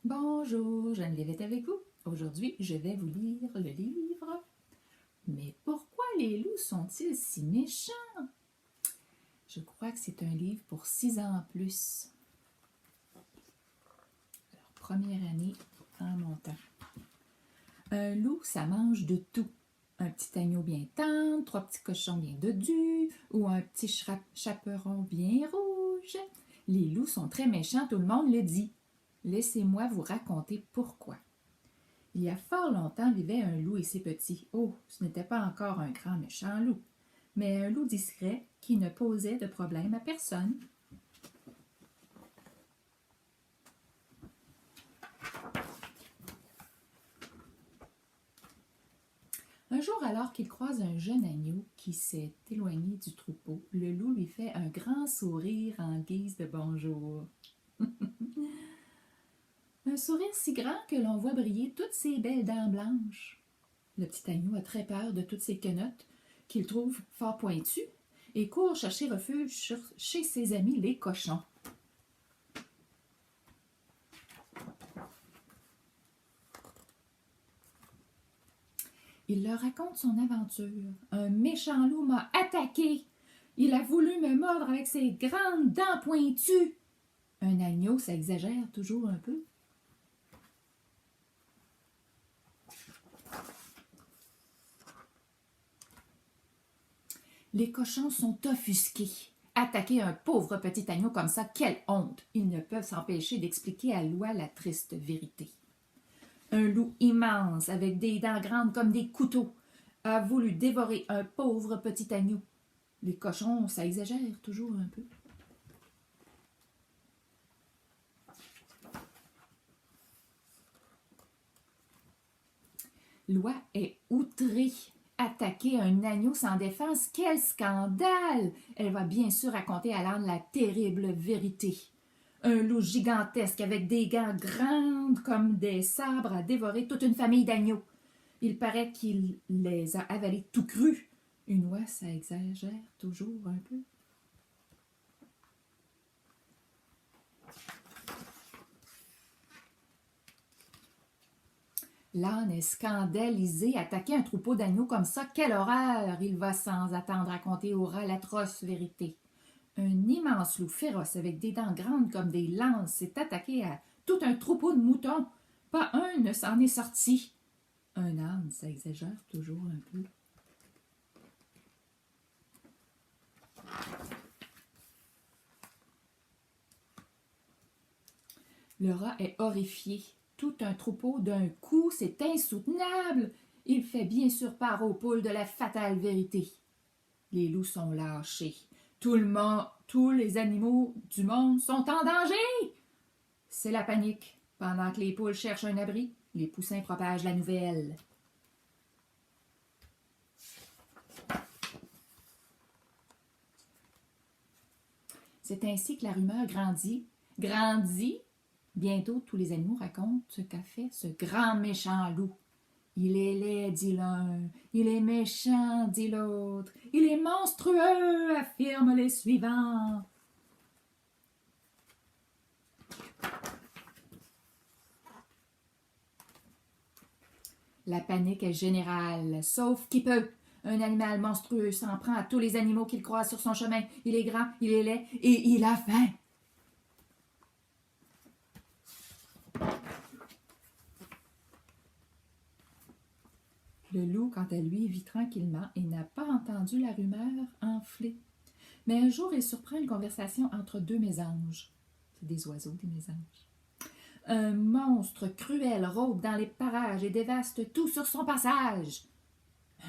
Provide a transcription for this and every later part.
Bonjour, Geneviève est avec vous. Aujourd'hui, je vais vous lire le livre « Mais pourquoi les loups sont-ils si méchants ?» Je crois que c'est un livre pour 6 ans en plus. Alors, première année en montant. Un loup, ça mange de tout. Un petit agneau bien tendre, 3 petits cochons bien dodus ou un petit chaperon bien rouge. Les loups sont très méchants, tout le monde le dit. Laissez-moi vous raconter pourquoi. Il y a fort longtemps vivait un loup et ses petits. Oh, ce n'était pas encore un grand méchant loup, mais un loup discret qui ne posait de problème à personne. Un jour, alors qu'il croise un jeune agneau qui s'est éloigné du troupeau, le loup lui fait un grand sourire en guise de bonjour. Un sourire si grand que l'on voit briller toutes ses belles dents blanches. Le petit agneau a très peur de toutes ces quenottes qu'il trouve fort pointues et court chercher refuge chez ses amis les cochons. Il leur raconte son aventure. Un méchant loup m'a attaqué. Il a voulu me mordre avec ses grandes dents pointues. Un agneau, ça exagère toujours un peu. Les cochons sont offusqués. Attaquer un pauvre petit agneau comme ça, quelle honte! Ils ne peuvent s'empêcher d'expliquer à Loi la triste vérité. Un loup immense, avec des dents grandes comme des couteaux, a voulu dévorer un pauvre petit agneau. Les cochons, ça exagère toujours un peu. Loi est outrée. Attaquer un agneau sans défense, quel scandale! Elle va bien sûr raconter à l'âne la terrible vérité. Un loup gigantesque avec des gants grandes comme des sabres a dévoré toute une famille d'agneaux. Il paraît qu'il les a avalés tout crus. Une oie, ça exagère toujours un peu. L'âne est scandalisé. Attaquer un troupeau d'agneaux comme ça, quelle horreur! Il va sans attendre raconter au rat l'atroce vérité. Un immense loup féroce avec des dents grandes comme des lances s'est attaqué à tout un troupeau de moutons. Pas un ne s'en est sorti. Un âne, ça exagère toujours un peu. Le rat est horrifié. Tout un troupeau d'un coup, c'est insoutenable. Il fait bien sûr part aux poules de la fatale vérité. Les loups sont lâchés. Tous les animaux du monde sont en danger. C'est la panique. Pendant que les poules cherchent un abri, les poussins propagent la nouvelle. C'est ainsi que la rumeur grandit. Bientôt, tous les animaux racontent ce qu'a fait ce grand méchant loup. Il est laid, dit l'un. Il est méchant, dit l'autre. Il est monstrueux, affirment les suivants. La panique est générale, sauf qui peut. Un animal monstrueux s'en prend à tous les animaux qu'il croise sur son chemin. Il est grand, il est laid et il a faim. Le loup, quant à lui, vit tranquillement et n'a pas entendu la rumeur enfler. Mais un jour, il surprend une conversation entre deux mésanges. C'est des oiseaux, des mésanges. Un monstre cruel rôde dans les parages et dévaste tout sur son passage.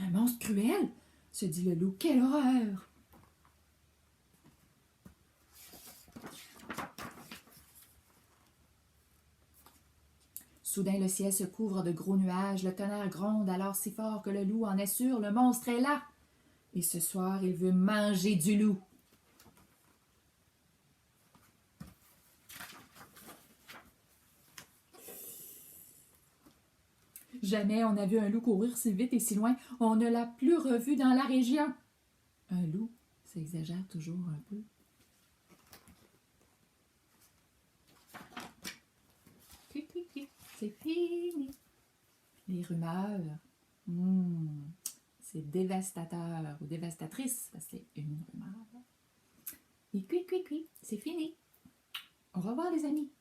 Un monstre cruel, se dit le loup. Quelle horreur! Soudain, le ciel se couvre de gros nuages. Le tonnerre gronde alors si fort que le loup en est sûr. Le monstre est là. Et ce soir, il veut manger du loup. Jamais on n'a vu un loup courir si vite et si loin. On ne l'a plus revu dans la région. Un loup, ça exagère toujours un peu. Clic, clic. c'est fini. Les rumeurs, c'est dévastateur ou dévastatrice, parce que c'est une rumeur. Et c'est fini. Au revoir les amis.